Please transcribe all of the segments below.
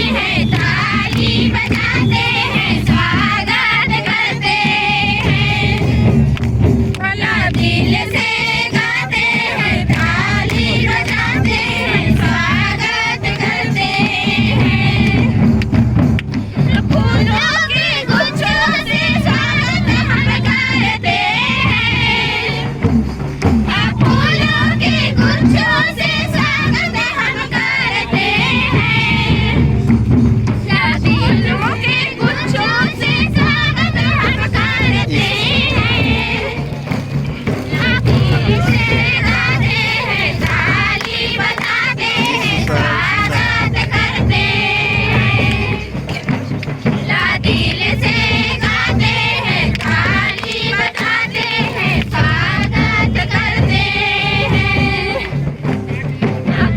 हैं, ताली बजाते हैं, स्वागत करते हैं। भला दिल से गाते हैं, ताली बजाते हैं, स्वागत करते हैं। फूलों के गुच्छों से स्वागत हम करते हैं। फूलों के गुच्छों से स्वागत हम करते हैं। फूलों के गुच्छों से स्वागत हम करते हैं। दिल से गाते हैं, ताली बजाते हैं, स्वागत करते हैं। दिल से गाते हैं, ताली बजाते हैं, स्वागत करते हैं।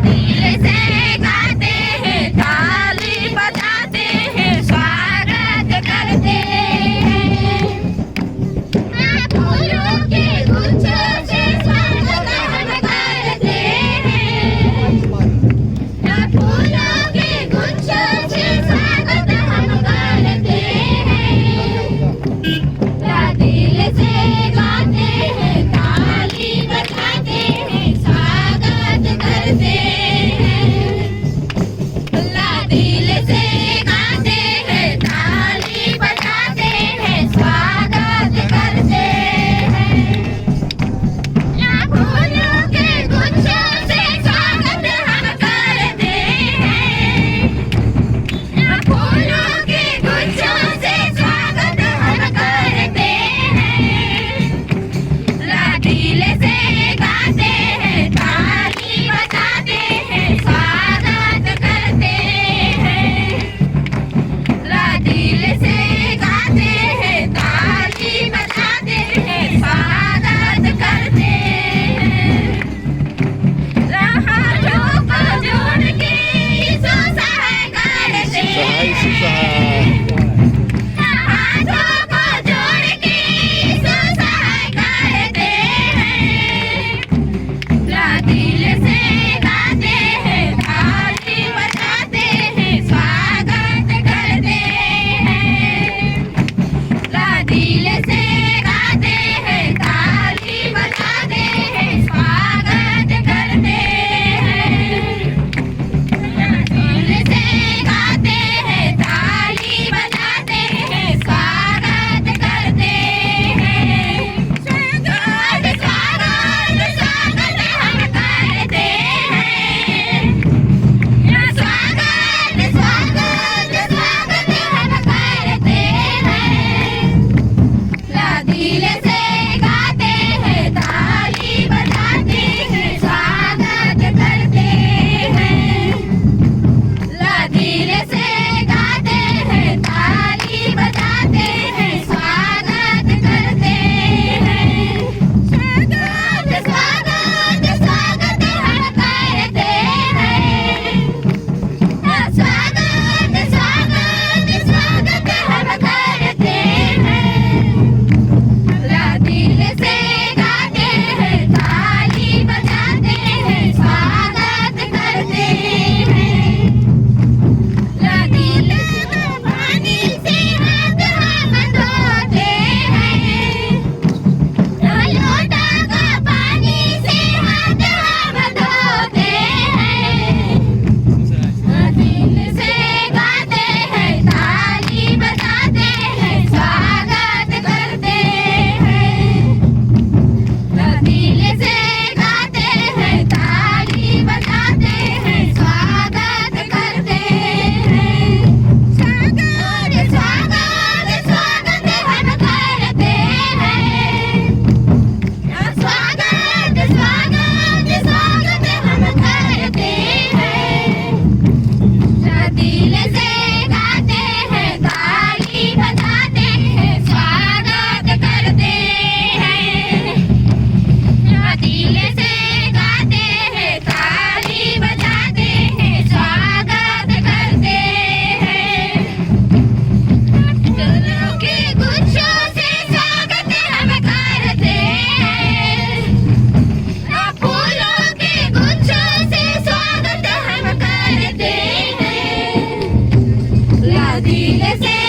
दिल से गाते हैं, ताली बजाते हैं, स्वागत करते हैं। फूलों के गुच्छों से स्वागत हम करते हैं। फूलों के गुच्छों से स्वागत हम करते हैं। दिल से गाते हैं, ताली बजाते हैं, स्वागत करते हैं। दिल से गाते हैं, ताली बजाते हैं, स्वागत करते हैं। फूलों के गुच्छों से स्वागत हम करते हैं। फूलों के गुच्छों से स्वागत हम करते हैं। दिल से गाते हैं, ताली बजाते हैं, स्वागत करते हैं। दिल से गाते हैं, ताली बजाते हैं, स्वागत करते हैं। हाथों को जोड़ के ईसो सहाय करते हैं। हाथों को जोड़ के ईसो सहाय करते हैं। दिल से गाते हैं, ताली बजाते हैं, स्वागत करते हैं। दिल से गाते हैं, ताली बजाते हैं, स्वागत करते हैं। दिल से गाते हैं, ताली से